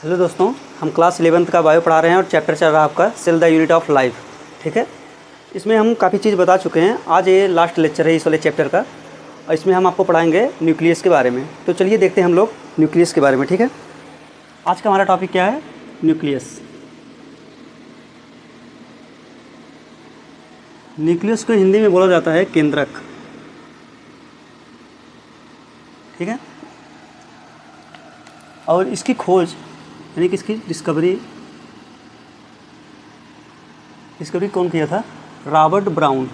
Hello दोस्तों, हम class 11th का बायो पढ़ा रहे हैं और चैप्टर चल रहा है आपका cell the unit of life. ठीक है, इसमें हम काफ़ी चीज़ बता चुके हैं। आज ये लास्ट लेक्चर है इस वाले चैप्टर का और इसमें हम आपको पढ़ाएंगे न्यूक्लियस के बारे में। तो चलिए देखते हैं हम लोग न्यूक्लियस के बारे में। ठीक है, आज का हमारा टॉपिक क्या है? न्यूक्लियस। न्यूक्लियस को हिंदी में बोला जाता है केंद्रक। ठीक है, और इसकी खोज यानी कि इसकी डिस्कवरी कौन किया था? Robert brown.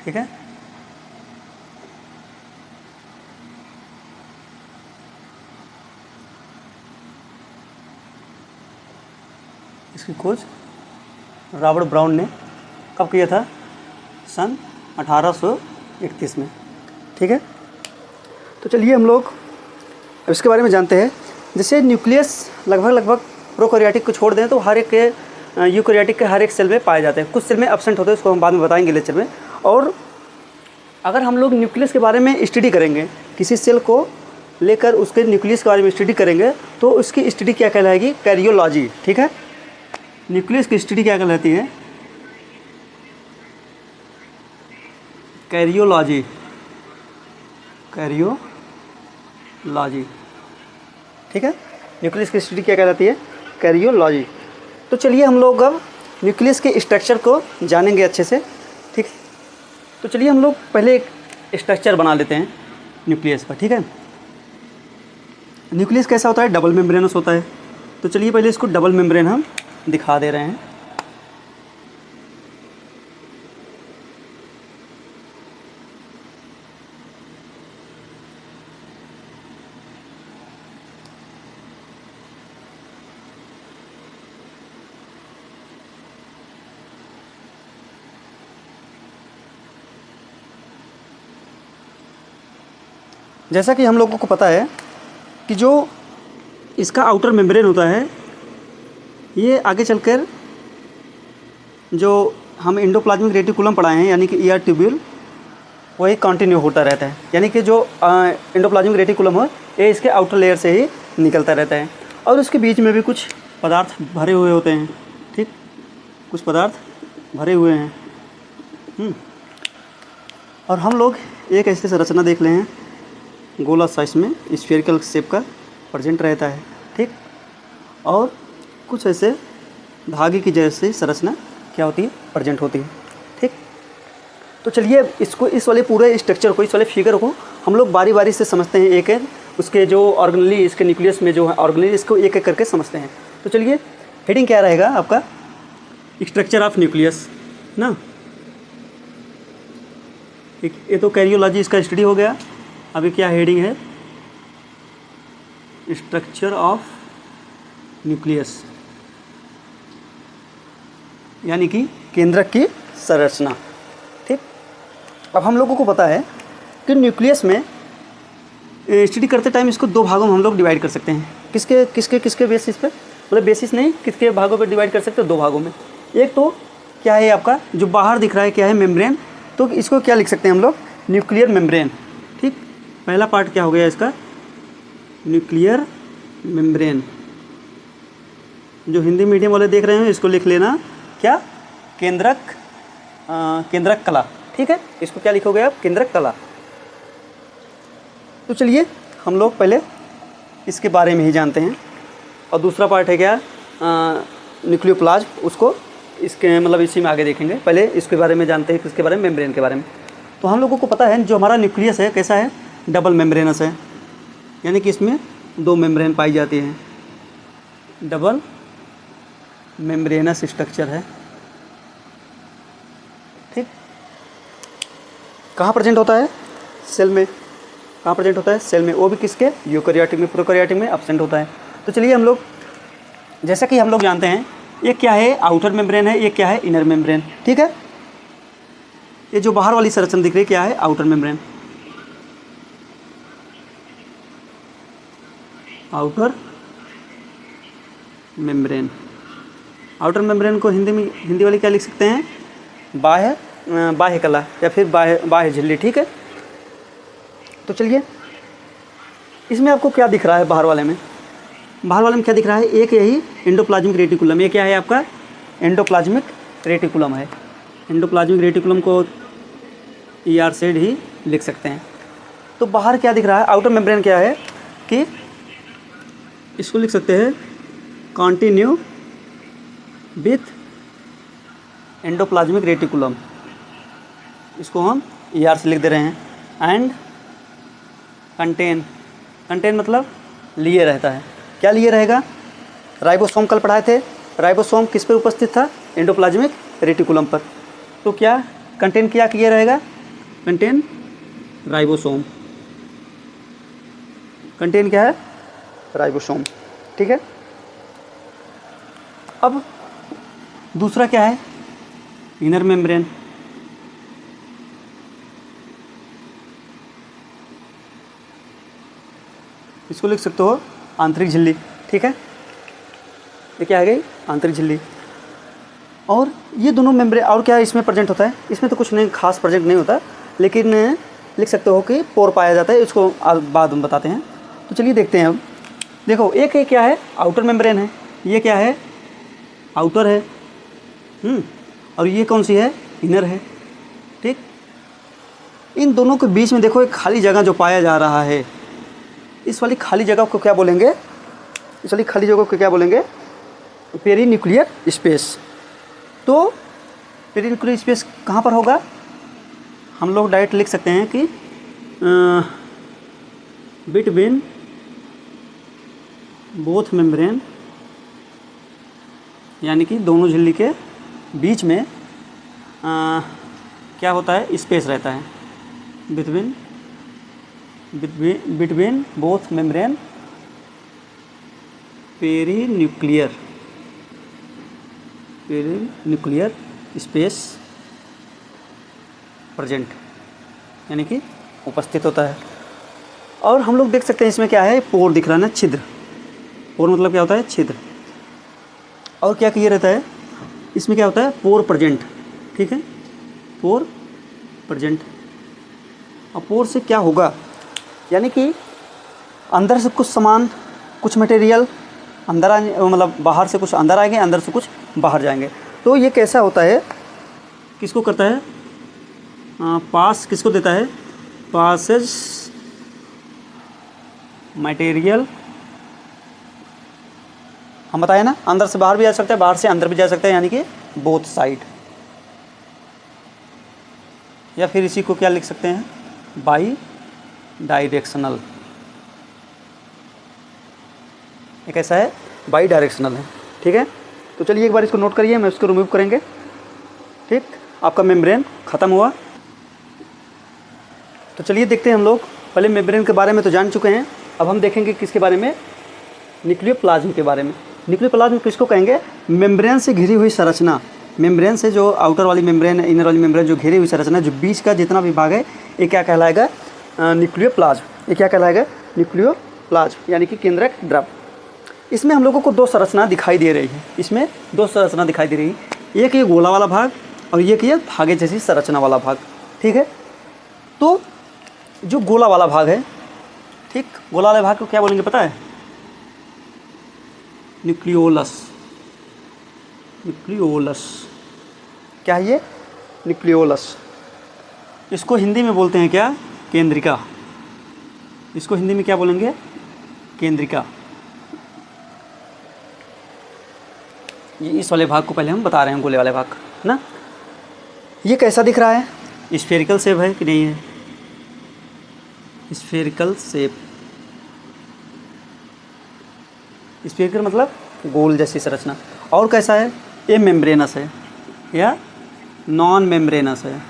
ठीक है, इसकी खोज रॉबर्ट ब्राउन ने कब किया था? सन 1831 में। ठीक है, तो चलिए हम लोग अब इसके बारे में जानते हैं। जैसे न्यूक्लियस लगभग प्रोकैरियोटिक को छोड़ दें तो हर एक यूकैरियोटिक के हर एक सेल में पाए जाते हैं। कुछ सेल में एब्सेंट होते हैं, उसको हम बाद में बताएंगे लेक्चर में। और अगर हम लोग न्यूक्लियस के बारे में स्टडी करेंगे, किसी सेल को लेकर उसके न्यूक्लियस के बारे में स्टडी करेंगे तो उसकी स्टडी क्या कहलाएगी? कैरियोलॉजी। ठीक है, न्यूक्लियस की स्टडी क्या कहलाती है? कैरियोलॉजी। ठीक है, न्यूक्लियस की स्टडी क्या कहलाती है? कैरियोलॉजी। तो चलिए हम लोग अब न्यूक्लियस के स्ट्रक्चर को जानेंगे अच्छे से। ठीक है, तो चलिए हम लोग पहले एक स्ट्रक्चर बना लेते हैं न्यूक्लियस का। ठीक है, न्यूक्लियस कैसा होता है? डबल मेम्ब्रेनस होता है। तो चलिए पहले इसको डबल मेम्ब्रेन हम दिखा दे रहे हैं। जैसा कि हम लोगों को पता है कि जो इसका आउटर मेम्ब्रेन होता है, ये आगे चलकर जो हम एंडोप्लाज्मिक रेटिकुलम पढ़ाए हैं यानी कि ईआर ट्यूब्यूल, वही कंटिन्यू होता रहता है। यानी कि जो एंडोप्लाज्मिक रेटिकुलम हो, ये इसके आउटर लेयर से ही निकलता रहता है और उसके बीच में भी कुछ पदार्थ भरे हुए होते हैं। ठीक, कुछ पदार्थ भरे हुए हैं। और हम लोग एक ऐसी संरचना देख रहे हैं, गोला साइज में स्फेरिकल शेप का प्रेजेंट रहता है। ठीक, और कुछ ऐसे धागे की जैसे संरचना क्या होती है? प्रेजेंट होती है। ठीक, तो चलिए इसको, इस वाले पूरे स्ट्रक्चर को, इस वाले फिगर को हम लोग बारी बारी से समझते हैं। एक एक उसके जो ऑर्गेनेली, इसके न्यूक्लियस में जो है ऑर्गेनेली, इसको एक एक करके समझते हैं। तो चलिए हेडिंग क्या रहेगा आपका? स्ट्रक्चर ऑफ न्यूक्लियस ना। ठीक, ये तो कैरियोलॉजी इसका स्टडी हो गया। अभी क्या हेडिंग है? स्ट्रक्चर ऑफ न्यूक्लियस, यानी कि केंद्रक की संरचना। ठीक, अब हम लोगों को पता है कि न्यूक्लियस में स्टडी करते टाइम इसको दो भागों में हम लोग डिवाइड कर सकते हैं। किसके बेसिस पे? मतलब बेसिस नहीं, किसके भागों पे डिवाइड कर सकते हैं? दो भागों में। एक तो क्या है आपका, जो बाहर दिख रहा है क्या है? मेम्ब्रेन। तो इसको क्या लिख सकते हैं हम लोग? Nuclear membrane. ठीक, पहला पार्ट क्या हो गया इसका? Nuclear membrane. जो हिंदी मीडियम वाले देख रहे हैं इसको लिख लेना क्या? केंद्रक कला। ठीक है, इसको क्या लिखोगे आप? केंद्रक कला। तो चलिए हम लोग पहले इसके बारे में ही जानते हैं। और दूसरा पार्ट है क्या? न्यूक्लियोप्लाज्म। उसको इसके मतलब इसी में आगे देखेंगे। पहले इसके बारे में जानते हैं, किसके बारे में? मेम्ब्रेन के बारे में। तो हम लोगों को पता है जो हमारा न्यूक्लियस है कैसा है? डबल मेम्ब्रेनस है, यानी कि इसमें दो मेम्ब्रेन पाई जाती हैं। डबल मेम्ब्रेनस स्ट्रक्चर है। ठीक, कहाँ प्रेजेंट होता है? सेल में। कहाँ प्रेजेंट होता है? सेल में। वो भी किसके? यूकैरियोटिक में। प्रोकैरियोटिक में एब्सेंट होता है। तो चलिए हम लोग, जैसा कि हम लोग जानते हैं, ये क्या है? आउटर मेम्ब्रेन है। ये क्या है? Inner membrane. ठीक है, ये जो बाहर वाली संरचना दिख रही है क्या है? Outer membrane. Outer membrane. Outer membrane को हिंदी में, हिंदी वाले क्या लिख सकते हैं? बाह्य कला या फिर बाह्य झिल्ली। ठीक है, तो चलिए, इसमें आपको क्या दिख रहा है बाहर वाले में? बाहर वाले में क्या दिख रहा है? एक यही एंडोप्लाज्मिक रेटिकुलम। ये क्या है आपका? एंडोप्लाज्मिक रेटिकुलम है। एंडोप्लाज्मिक रेटिकुलम को ER से ही लिख सकते हैं। तो बाहर क्या दिख रहा है? आउटर मेम्ब्रेन क्या है कि इसको लिख सकते हैं कंटिन्यू विथ एंडोप्लाज्मिक रेटिकुलम। इसको हम ER से लिख दे रहे हैं। एंड कंटेन मतलब लिए रहता है। क्या लिए रहेगा? राइबोसोम कल पढ़ाए थे। राइबोसोम किस पर उपस्थित था? एंडोप्लाज्मिक रेटिकुलम पर। तो क्या कंटेन क्या किया रहेगा? Contain ribosome. कंटेन क्या है? राइबोसोम। ठीक है। अब दूसरा क्या है? Inner membrane. इसको लिख सकते हो आंतरिक झिल्ली। ठीक है, ये क्या आ गई? आंतरिक झिल्ली। और ये दोनों मेम्ब्रेन, और क्या इसमें प्रेजेंट होता है? इसमें तो कुछ नहीं खास प्रेजेंट नहीं होता, लेकिन लिख सकते हो कि पोर पाया जाता है। इसको बाद में बताते हैं। तो चलिए देखते हैं। अब देखो, एक ये क्या है? आउटर मेम्ब्रेन है। ये क्या है? आउटर है। और ये कौन सी है? इनर है। ठीक, इन दोनों के बीच में देखो एक खाली जगह जो पाया जा रहा है, इस वाली खाली जगह को क्या बोलेंगे? इस वाली खाली जगह को क्या बोलेंगे? Perinuclear space. तो पेरीन्यूक्लियर स्पेस कहाँ पर होगा? हम लोग डायरेक्ट लिख सकते हैं कि बिटवीन बोथ मेम्ब्रेन, यानी कि दोनों झिल्ली के बीच में क्या होता है? स्पेस रहता है। Between both membrane perinuclear space present, यानी कि उपस्थित होता है। और हम लोग देख सकते हैं इसमें क्या है? पोर दिख रहा है ना, छिद्र। पोर मतलब क्या होता है? छिद्र। और क्या किया रहता है? इसमें क्या होता है? Pore present. ठीक है, पोर प्रेजेंट। और पोर से क्या होगा? यानी कि अंदर से कुछ सामान, कुछ मटेरियल अंदर आने, मतलब बाहर से कुछ अंदर आएंगे, अंदर से कुछ बाहर जाएंगे। तो ये कैसा होता है? किसको करता है? पास किसको देता है? Passes material. हम बताए ना, अंदर से बाहर भी जा सकता है, बाहर से अंदर भी जा सकता है, यानी कि बोथ साइड। या फिर इसी को क्या लिख सकते हैं? By directional. ये कैसा है? बाई डायरेक्शनल है। ठीक है, तो चलिए एक बार इसको नोट करिए, मैं इसको रिमूव करेंगे। ठीक, आपका मेम्ब्रेन ख़त्म हुआ। तो चलिए देखते हैं हम लोग। पहले मेम्ब्रेन के बारे में तो जान चुके हैं, अब हम देखेंगे किसके बारे में? न्यूक्लियोप्लाज्म के बारे में। न्यूक्लियोप्लाज्म किसको कहेंगे? मेम्ब्रेन से घिरी हुई संरचना। मेम्ब्रेन से जो आउटर वाली मेम्ब्रेन, इनर वाली मेम्ब्रेन जो घिरी हुई संरचना, जो बीच का जितना भी भाग है, ये क्या कहलाएगा? न्यूक्लियोप्लाज्म। ये क्या कहलाएगा? न्यूक्लियोप्लाज्म, यानी कि केंद्रक द्रव। इसमें हम लोगों को दो संरचना दिखाई दे रही है। इसमें दो संरचना दिखाई दे रही है, एक ये गोला वाला भाग और एक ये धागे जैसी संरचना वाला भाग। ठीक है, तो जो गोला वाला भाग है, ठीक, गोला वाले भाग को क्या बोलेंगे पता है? न्यूक्लियोलस। न्यूक्लियोलस क्या है ये? न्यूक्लियोलस। इसको हिंदी में बोलते हैं क्या? केंद्रिका। इसको हिंदी में क्या बोलेंगे? केंद्रिका। ये इस वाले भाग को पहले हम बता रहे हैं, गोले वाले भाग ना। ये कैसा दिख रहा है? स्फेरिकल शेप है कि नहीं है? Spherical shape. स्फेरिकल मतलब गोल जैसी संरचना। और कैसा है? ये मेम्ब्रेनस है या नॉन मेम्ब्रेनस है?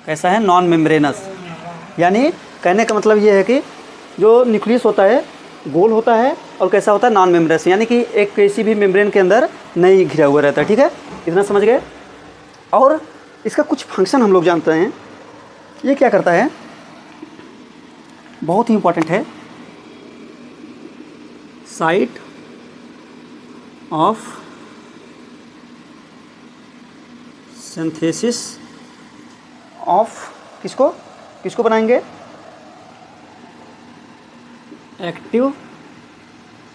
कैसा है? Non membranes. यानी कहने का मतलब ये है कि जो न्यूक्लियस होता है गोल होता है, और कैसा होता है? नॉन मेम्ब्रेनस, यानी कि एक किसी भी मेम्ब्रेन के अंदर नहीं घिरा हुआ रहता है। ठीक है, इतना समझ गए। और इसका कुछ फंक्शन हम लोग जानते हैं। ये क्या करता है? बहुत ही इंपॉर्टेंट है। साइट ऑफ सिंथेसिस ऑफ किसको? किसको बनाएंगे? Active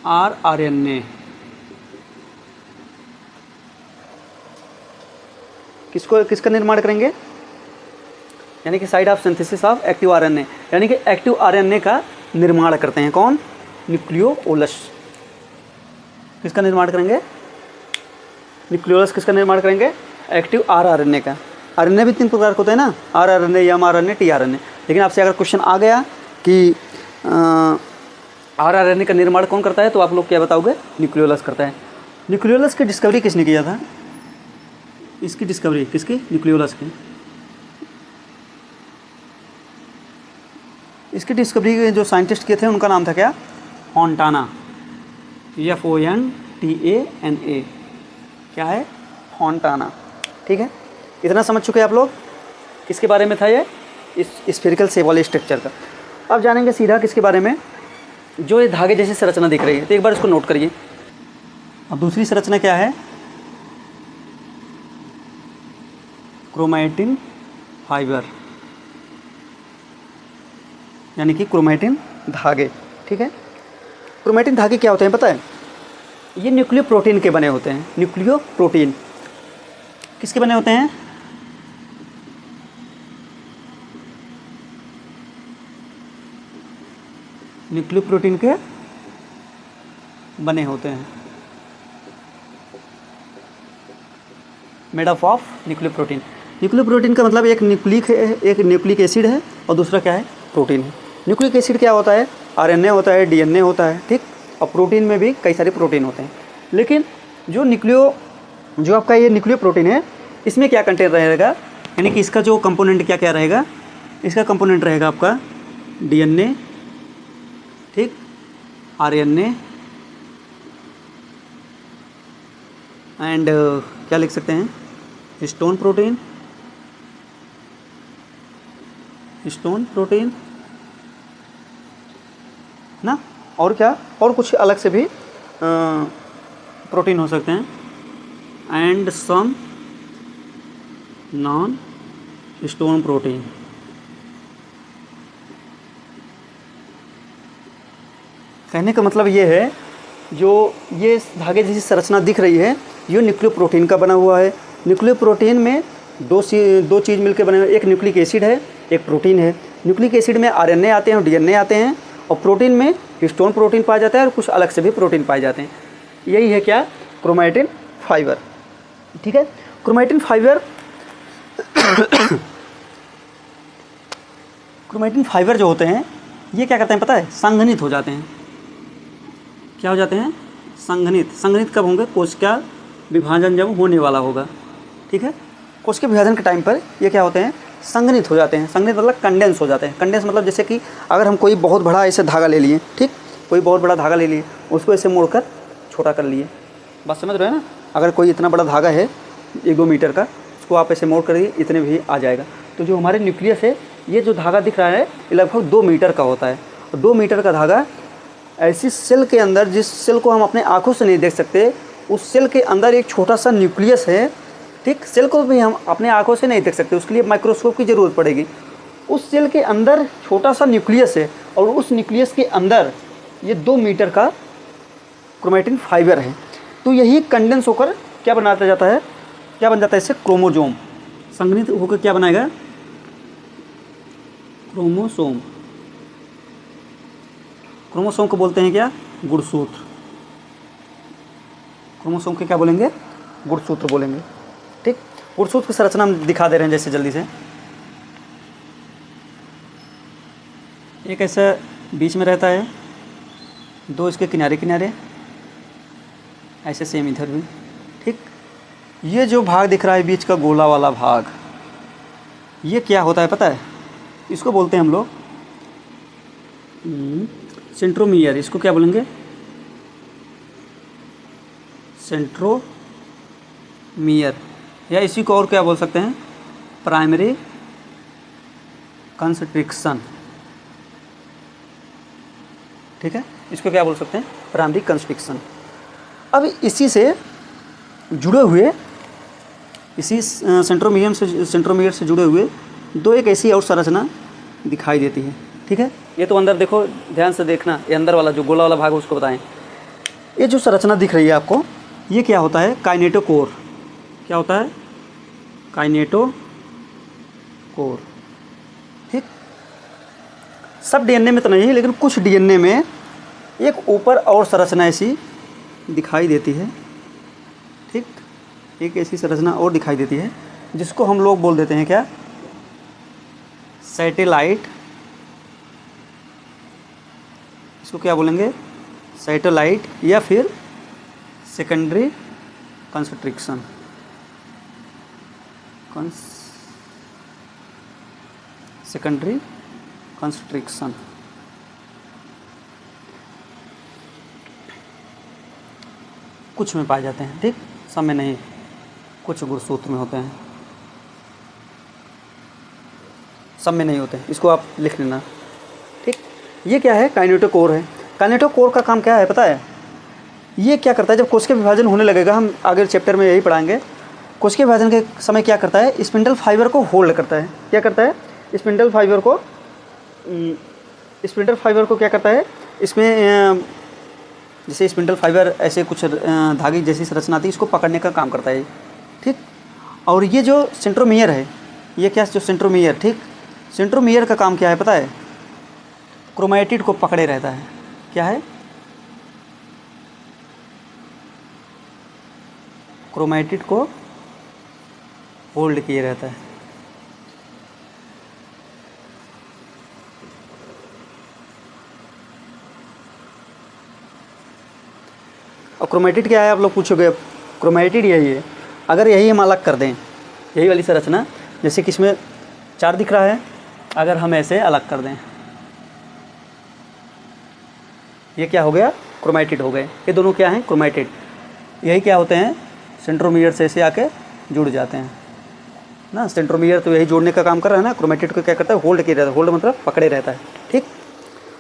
rRNA। किसका निर्माण करेंगे? यानी कि side of synthesis of active RNA, यानी कि एक्टिव आरएनए का निर्माण करते हैं कौन? न्यूक्लियोलस। किसका निर्माण करेंगे? न्यूक्लियोलस किसका निर्माण करेंगे? एक्टिव rRNA का। आरएनए भी 3 प्रकार के होते हैं ना, rRNA, mRNA, tRNA। लेकिन आपसे अगर क्वेश्चन आ गया कि rRNA का निर्माण कौन करता है, तो आप लोग क्या बताओगे? न्यूक्लियोलस करता है। न्यूक्लियोलस की डिस्कवरी किसने किया था? इसकी डिस्कवरी किसकी? न्यूक्लियोलस की। इसकी डिस्कवरी जो साइंटिस्ट किए थे उनका नाम था क्या? फोंटाना। FONTANA। क्या है? फोंटाना। ठीक है, इतना समझ चुके आप लोग? किसके बारे में था ये? इस स्फेरिकल सेबॉल स्ट्रक्चर का। अब जानेंगे सीधा किसके बारे में? जो ये धागे जैसी संरचना दिख रही है, तो एक बार इसको नोट करिए। अब दूसरी संरचना क्या है? क्रोमैटिन फाइबर, यानी कि क्रोमैटिन धागे। ठीक है, क्रोमैटिन धागे क्या होते हैं पता है? ये न्यूक्लियो प्रोटीन के बने होते हैं। न्यूक्लियो प्रोटीन किसके बने होते हैं? न्यूक्लियो प्रोटीन के बने होते हैं। Made up of nucleo protein. Nucleo protein का मतलब एक न्यूक्लिक एसिड है और दूसरा क्या है? प्रोटीन है। न्यूक्लिक एसिड क्या होता है? आरएनए होता है, डीएनए होता है। ठीक, और प्रोटीन में भी कई सारे प्रोटीन होते हैं। लेकिन जो आपका ये न्यूक्लियो प्रोटीन है, इसमें क्या कंटेंट रहेगा? यानी कि इसका जो कंपोनेंट क्या क्या रहेगा? इसका कंपोनेंट रहेगा आपका डीएनए, ठीक, आरएनए एंड क्या लिख सकते हैं? हिस्टोन प्रोटीन ना, और क्या? और कुछ अलग से भी प्रोटीन हो सकते हैं, and some non histone protein. कहने का मतलब ये है, जो ये धागे जैसी संरचना दिख रही है, ये न्यूक्लियो प्रोटीन का बना हुआ है। न्यूक्लियो प्रोटीन में दो चीज़ मिलकर बने हुए, एक न्यूक्लिक एसिड है, एक प्रोटीन है। न्यूक्लिक एसिड में आरएनए आते हैं और डीएनए आते हैं, और प्रोटीन में हिस्टोन प्रोटीन पाया जाता है और कुछ अलग से भी प्रोटीन पाए जाते हैं। यही है क्या? Chromatin fibre. ठीक है, क्रोमैटिन फाइबर क्रोमैटिन फाइबर जो होते हैं, ये क्या करते हैं पता है? संघनित हो जाते हैं। क्या हो जाते हैं? संघनित कब होंगे? कोशिका विभाजन जब होने वाला होगा। ठीक है, कोशिका विभाजन के टाइम पर ये क्या होते हैं? संघनित हो जाते हैं। संघनित मतलब कंडेंस हो जाते हैं। कंडेंस मतलब जैसे कि अगर हम कोई बहुत बड़ा ऐसे धागा ले लिए, ठीक, कोई बहुत बड़ा धागा ले लिए, उसको ऐसे मोड़कर छोटा कर लिए। बात समझ रहे हैं ना? अगर कोई इतना बड़ा धागा है 1-2 मीटर का, उसको आप ऐसे मोड़ कर दिए, इतने भी आ जाएगा। तो जो हमारे न्यूक्लियस है, ये जो धागा दिख रहा है, ये लगभग 2 मीटर का होता है। 2 मीटर का धागा ऐसी सेल के अंदर, जिस सेल को हम अपने आँखों से नहीं देख सकते, उस सेल के अंदर एक छोटा सा न्यूक्लियस है। ठीक, सेल को भी हम अपने आँखों से नहीं देख सकते, उसके लिए माइक्रोस्कोप की ज़रूरत पड़ेगी। उस सेल के अंदर छोटा सा न्यूक्लियस है, और उस न्यूक्लियस के अंदर ये 2 मीटर का क्रोमैटिन फाइबर है। तो यही कंडेंस होकर क्या बनाता जाता है? क्या बन जाता है इससे? क्रोमोजोम। संघनित होकर क्या बनाएगा? क्रोमोसोम। क्रोमोसोम को बोलते हैं क्या? गुणसूत्र। क्रोमोसोम के क्या बोलेंगे? गुणसूत्र बोलेंगे। ठीक, गुणसूत्र की संरचना हम दिखा दे रहे हैं जैसे जल्दी से। एक ऐसा बीच में रहता है, 2 इसके किनारे किनारे, ऐसे सेम इधर भी। ठीक, ये जो भाग दिख रहा है बीच का गोला वाला भाग, ये क्या होता है पता है? इसको बोलते हैं हम लोग सेंट्रोमियर। इसको क्या बोलेंगे? सेंट्रोमियर, या इसी को और क्या बोल सकते हैं? Primary constriction. ठीक है, इसको क्या बोल सकते हैं? Primary constriction. अब इसी से जुड़े हुए, इसी सेंट्रोमियर से जुड़े हुए 2 एक ऐसी और संरचना दिखाई देती है। ठीक है, ये तो अंदर देखो, ध्यान से देखना, ये अंदर वाला जो गोला वाला भाग है उसको बताएं। ये जो संरचना दिख रही है आपको, ये क्या होता है? काइनेटोकोर। क्या होता है? काइनेटोकोर। ठीक, सब डीएनए में तो नहीं है, लेकिन कुछ डीएनए में एक ऊपर और संरचना ऐसी दिखाई देती है। ठीक, एक ऐसी संरचना और दिखाई देती है जिसको हम लोग बोल देते हैं क्या? सैटेलाइट। इसको क्या बोलेंगे? सैटेलाइट, या फिर सेकेंडरी कंस्ट्रिक्शन। Secondary constriction. कुछ में पाए जाते हैं, ठीक, सब में नहीं, कुछ गुणसूत्र में होते हैं, सब में नहीं होते हैं। इसको आप लिख लेना। ठीक, ये क्या है? काइनेटोकोर है। काइनेटोकोर का काम क्या है पता है? ये क्या करता है, जब कोशिका विभाजन होने लगेगा, हम आगे चैप्टर में यही पढ़ाएंगे, कोशिका विभाजन के समय क्या करता है? स्पिंडल फाइबर को होल्ड करता है। क्या करता है? स्पिंडल फाइबर को क्या करता है? इसमें जैसे स्पिंडल फाइबर ऐसे कुछ धागे जैसी संरचना आती है, इसको पकड़ने का काम करता है। ठीक, और ये जो सेंट्रोमियर है, ये क्या, जो सेंट्रोमियर, ठीक, सेंट्रोमियर का काम क्या है पता है? क्रोमैटिड को पकड़े रहता है। क्या है? क्रोमैटिड को होल्ड किए रहता है। और क्रोमैटिड क्या है, आप लोग पूछोगे? क्रोमैटिड यही है। अगर यही हम अलग कर दें, यही वाली संरचना, जैसे कि इसमें 4 दिख रहा है, अगर हम ऐसे अलग कर दें, ये क्या हो गया? क्रोमैटिड हो गए। ये दोनों क्या हैं? क्रोमैटिड। यही क्या होते हैं? सेंट्रोमियर से ऐसे आके जुड़ जाते हैं ना। सेंट्रोमियर तो यही जोड़ने का काम कर रहा है ना, क्रोमैटिड को क्या करता है? होल्ड किया रहता है। होल्ड मतलब पकड़े रहता है। ठीक,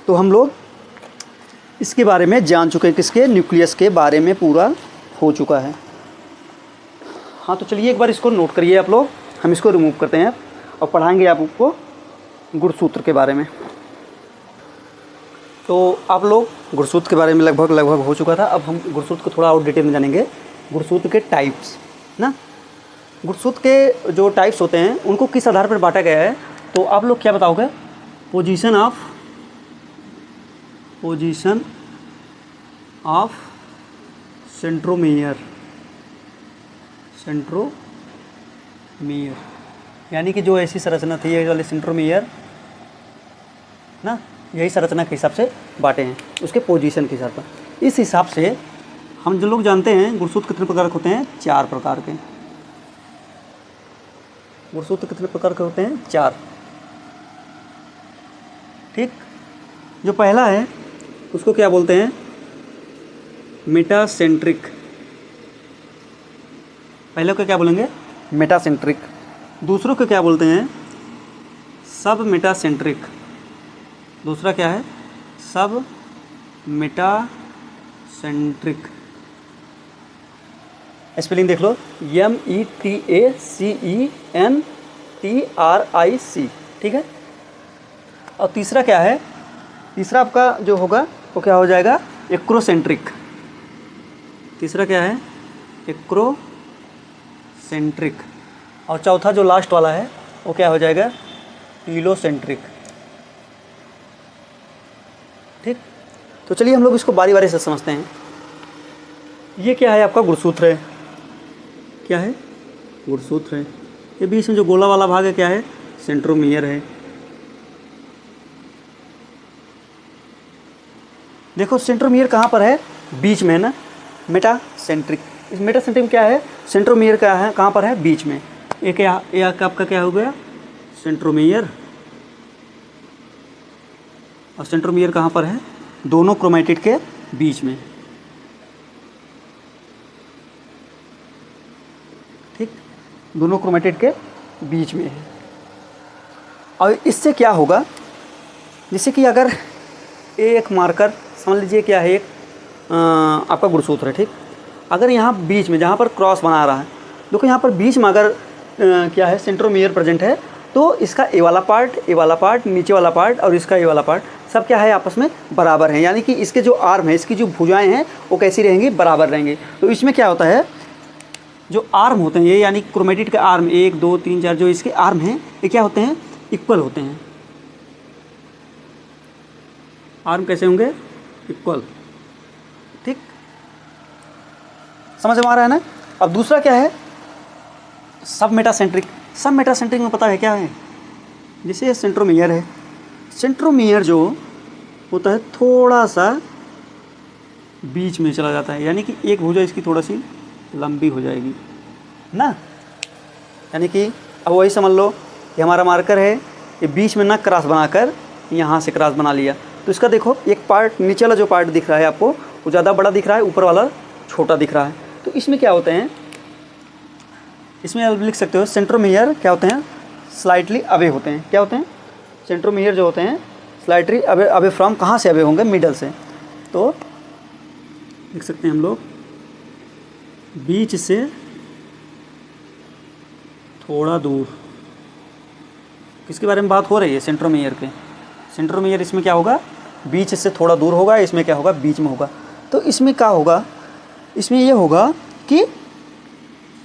तो हम लोग इसके बारे में जान चुके हैं, किसके? न्यूक्लियस के बारे में पूरा हो चुका है। हाँ, तो चलिए एक बार इसको नोट करिए आप लोग। हम इसको रिमूव करते हैं और पढ़ाएंगे आपको गुणसूत्र के बारे में। तो आप लोग गुणसूत्र के बारे में लगभग हो चुका था। अब हम गुणसूत्र को थोड़ा और डिटेल में जानेंगे। गुणसूत्र के टाइप्स ना, गुणसूत्र के जो टाइप्स होते हैं उनको किस आधार पर बांटा गया है, तो आप लोग क्या बताओगे? Position of centromere. यानी कि जो ऐसी संरचना थी, ये वाले सेंट्रोमियर ना, यही संरचना के हिसाब से बांटे हैं, उसके पोजीशन के हिसाब पर। इस हिसाब से हम जो लोग जानते हैं गुणसूत्र कितने प्रकार के होते हैं? 4 प्रकार के। गुणसूत्र कितने प्रकार के होते हैं? 4। ठीक, जो पहला है उसको क्या बोलते हैं? मेटासेंट्रिक। पहले को क्या बोलेंगे? मेटासेंट्रिक। दूसरों को क्या बोलते हैं? सब मेटासेंट्रिक। दूसरा क्या है? सब मेटासेंट्रिक। स्पेलिंग देख लो, METACENTRIC। ठीक है, और तीसरा क्या है? तीसरा आपका जो होगा वो क्या हो जाएगा? एक्रोसेंट्रिक। तीसरा क्या है? एक्रोसेंट्रिक। और चौथा जो लास्ट वाला है वो क्या हो जाएगा? टीलोसेंट्रिक। ठीक, तो चलिए हम लोग इसको बारी बारी से समझते हैं। ये क्या है? आपका गुणसूत्र है। क्या है? गुणसूत्र है। ये बीच में जो गोला वाला भाग है क्या है? सेंट्रोमियर है। देखो सेंट्रोमियर कहाँ पर है? बीच में है ना। मेटासेंट्रिक, इस मेटासेंट्रिक क्या है? सेंट्रोमियर का है कहाँ पर है? बीच में। ये क्या, ये आपका क्या हो गया? सेंट्रोमियर। और सेंट्रोमियर कहाँ पर है? दोनों क्रोमैटिड के बीच में। ठीक, दोनों क्रोमैटिड के बीच में है। और इससे क्या होगा? जैसे कि अगर एक मार्कर समझ लीजिए क्या है, एक आपका गुणसूत्र है। ठीक, अगर यहाँ बीच में जहाँ पर क्रॉस बना रहा है, देखो यहाँ पर बीच में अगर क्या है? सेंट्रोमियर प्रेजेंट है, तो इसका ए वाला पार्ट, नीचे वाला पार्ट और इसका ए वाला पार्ट सब क्या है, आपस में बराबर हैं। यानी कि इसके जो आर्म है, इसकी जो भुजाएं हैं वो कैसी रहेंगी, बराबर रहेंगी। तो इसमें क्या होता है, जो आर्म होते हैं ये, यानी क्रोमेटिड के आर्म 1 2 3 4 जो इसके आर्म हैं ये क्या होते हैं, इक्वल होते हैं। आर्म कैसे होंगे, इक्वल। ठीक, समझ में आ रहा है ना। अब दूसरा क्या है, सब मेटासेंट्रिक। सब मेटासेंट्रिक में पता है क्या है, जैसे सेंट्रोमियर है, सेंट्रोमियर जो होता है थोड़ा सा बीच में चला जाता है, यानी कि एक भुजा इसकी थोड़ा सी लंबी हो जाएगी ना। यानी कि अब वही समझ लो, ये हमारा मार्कर है, ये बीच में ना क्रॉस बनाकर यहाँ से क्रॉस बना लिया। तो इसका देखो एक पार्ट, नीचे वाला जो पार्ट दिख रहा है आपको वो ज़्यादा बड़ा दिख रहा है, ऊपर वाला छोटा दिख रहा है। तो इसमें क्या होते हैं, इसमें आप लिख सकते हो सेंट्रोमियर क्या होते हैं, स्लाइटली अवे होते हैं। क्या होते हैं, सेंट्रोमियर जो होते हैं स्लाइटली अवे फ्रॉम, कहाँ से अवे होंगे, मिडल से। तो लिख सकते हैं हम लोग बीच से थोड़ा दूर। किसके बारे में बात हो रही है, सेंट्रोमियर के। सेंट्रोमियर इसमें क्या होगा, बीच से थोड़ा दूर होगा, इसमें क्या होगा, बीच में होगा। तो इसमें क्या होगा, इसमें ये होगा कि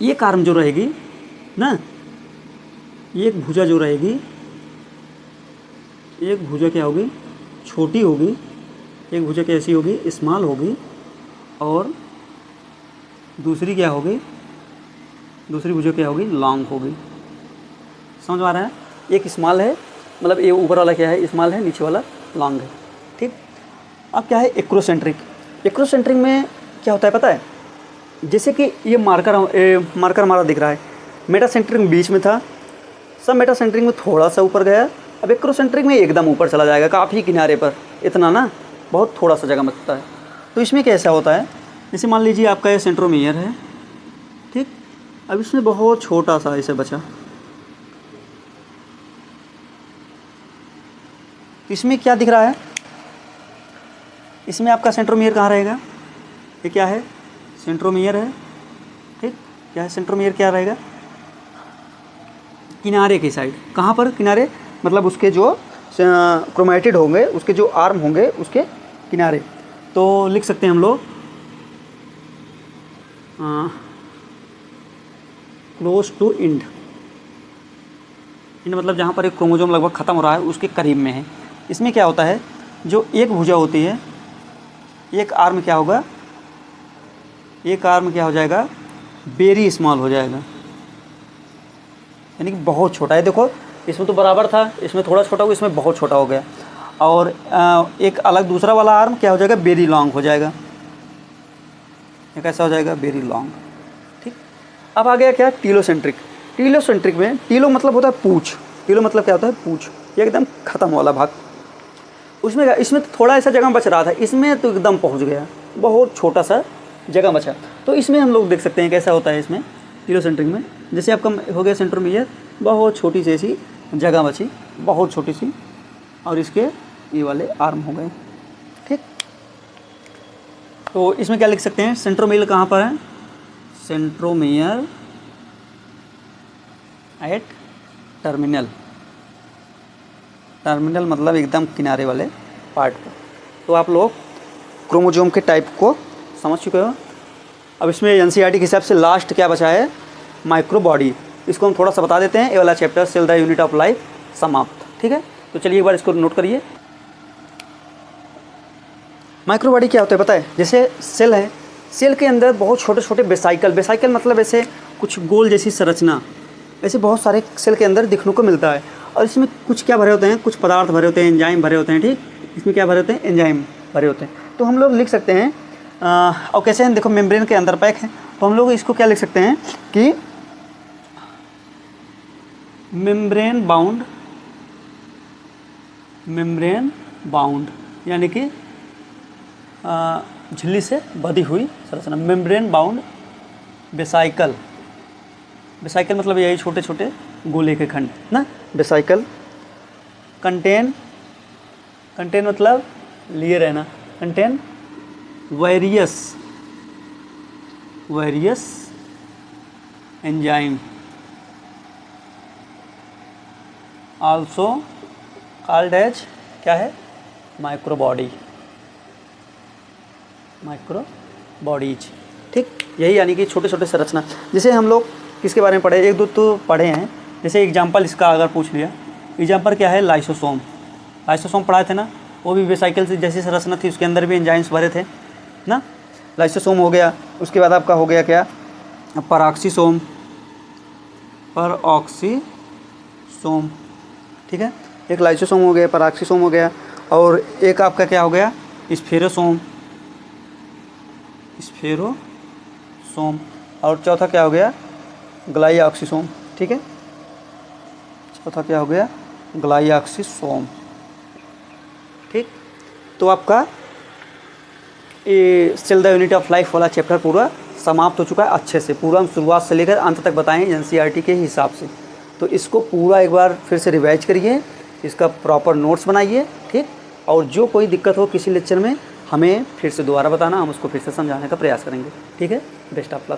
ये आर्म जो रहेगी ना, एक भुजा जो रहेगी, एक भुजा क्या होगी, छोटी होगी, एक भुजा कैसी होगी, स्मॉल होगी, और दूसरी क्या होगी, दूसरी भुजा क्या होगी, लॉन्ग होगी। समझ में आ रहा है। एक स्मॉल है, मतलब ये ऊपर वाला क्या है, स्मॉल है, नीचे वाला लॉन्ग है। ठीक, अब क्या है एक्रोसेंट्रिक। एक्रोसेंट्रिक में क्या होता है पता है, जैसे कि ये मार्कर हमारा दिख रहा है, मेटासेंट्रिक में बीच में था, सब मेटासेंट्रिक में थोड़ा सा ऊपर गया, अब एक्रोसेंट्रिक में एकदम ऊपर चला जाएगा, काफ़ी किनारे पर, इतना ना, बहुत थोड़ा सा जगह बचता है। तो इसमें कैसा होता है, जैसे मान लीजिए आपका ये सेंट्रोमियर है, ठीक, अब इसमें बहुत छोटा सा इसे बचा, इसमें क्या दिख रहा है, इसमें आपका सेंट्रोमियर कहाँ रहेगा, ये क्या है, सेंट्रोमियर है। ठीक, क्या है, सेंट्रोमियर क्या रहेगा, किनारे की साइड। कहाँ पर किनारे, मतलब उसके जो क्रोमेटिड होंगे, उसके जो आर्म होंगे उसके किनारे। तो लिख सकते हैं हम लोग क्लोज टू इंड। इंड मतलब जहाँ पर एक क्रोमोसोम लगभग ख़त्म हो रहा है उसके करीब में है। इसमें क्या होता है, जो एक भुजा होती है, एक आर्म क्या होगा, एक आर्म क्या हो जाएगा, वेरी स्मॉल हो जाएगा, यानी कि बहुत छोटा है। देखो इसमें तो बराबर था, इसमें थोड़ा छोटा हुआ, इसमें बहुत छोटा हो गया। और एक अलग दूसरा वाला आर्म क्या हो जाएगा, वेरी लॉन्ग हो जाएगा। ये कैसा हो जाएगा, वेरी लॉन्ग। ठीक, अब आ गया क्या, टीलोसेंट्रिक। टीलोसेंट्रिक में, टीलो मतलब होता है पूँछ, टीलो मतलब क्या होता है, पूँछ, ये एकदम ख़त्म वाला भाग। उसमें इसमें तो थोड़ा ऐसा जगह बच रहा था, इसमें तो एकदम पहुंच गया, बहुत छोटा सा जगह बचा। तो इसमें हम लोग देख सकते हैं कैसा होता है इसमें टीलोसेंट्रिक में, जैसे आपका हो गया सेंट्रोमियर, बहुत छोटी सी ऐसी जगह बची, बहुत छोटी सी, और इसके ये वाले आर्म हो गए। ठीक, तो इसमें क्या लिख सकते हैं, सेंट्रोमियर कहाँ पर है, सेंट्रोमियर एट टर्मिनल। टर्मिनल मतलब एकदम किनारे वाले पार्ट पर। तो आप लोग क्रोमोसोम के टाइप को समझ चुके हो। अब इसमें एनसीईआरटी के हिसाब से लास्ट क्या बचा है, माइक्रो बॉडी। इसको हम थोड़ा सा बता देते हैं, ये वाला chapter cell the unit of life समाप्त। ठीक है, तो चलिए एक बार इसको नोट करिए। माइक्रो बॉडी क्या होता है पता है, जैसे सेल है, सेल के अंदर बहुत छोटे छोटे वेसाइकल, वेसाइकल मतलब ऐसे कुछ गोल जैसी संरचना, ऐसे बहुत सारे सेल के अंदर दिखने को मिलता है। और इसमें कुछ क्या भरे होते हैं, कुछ पदार्थ भरे होते हैं, एंजाइम भरे होते हैं। ठीक, इसमें क्या भरे होते हैं, एंजाइम भरे होते हैं। तो हम लोग लिख सकते हैं और कैसे हैं, देखो मेम्ब्रेन के अंदर पैक है, तो हम लोग इसको क्या लिख सकते हैं कि मेम्ब्रेन बाउंड, यानी कि झिल्ली से बंधी हुई संरचना, मेम्ब्रेन बाउंड वेसाइकल। वेसाइकल मतलब यही छोटे छोटे गोले के खंड ना, वेसाइकल। कंटेन मतलब लिए रहना, contain various enzyme. Also called as क्या है, माइक्रोबॉडीज। ठीक, यही यानी कि छोटे छोटे संरचना। जैसे हम लोग किसके बारे में पढ़े, एक दो तो पढ़े हैं। जैसे एग्जाम्पल इसका अगर पूछ लिया, एग्जाम्पल क्या है, लाइसोसोम। लाइसोसोम पढ़ाए थे ना, वो भी वेसाइकिल से जैसी संरचना थी, उसके अंदर भी एंजाइम्स भरे थे ना। लाइसोसोम हो गया। उसके बाद आपका हो गया क्या, पैराक्सीसोम। ठीक है, एक लाइसोसोम हो गया, पैराक्सीसोम हो गया, और एक आपका क्या हो गया, स्फेरोसोम। और चौथा क्या हो गया, ग्लाइऑक्सिसोम। ठीक है, चौथा क्या हो गया, ग्लाइऑक्सिसोम। ठीक, तो आपका ये cell the unit of life वाला चैप्टर पूरा समाप्त हो चुका है अच्छे से। पूरा हम शुरुआत से लेकर अंत तक बताएं एनसीईआरटी के हिसाब से। तो इसको पूरा एक बार फिर से रिवाइज करिए, इसका प्रॉपर नोट्स बनाइए। ठीक, और जो कोई दिक्कत हो किसी लेक्चर में हमें फिर से दोबारा बताना, हम उसको फिर से समझाने का प्रयास करेंगे। ठीक है, बेस्ट ऑफ लक।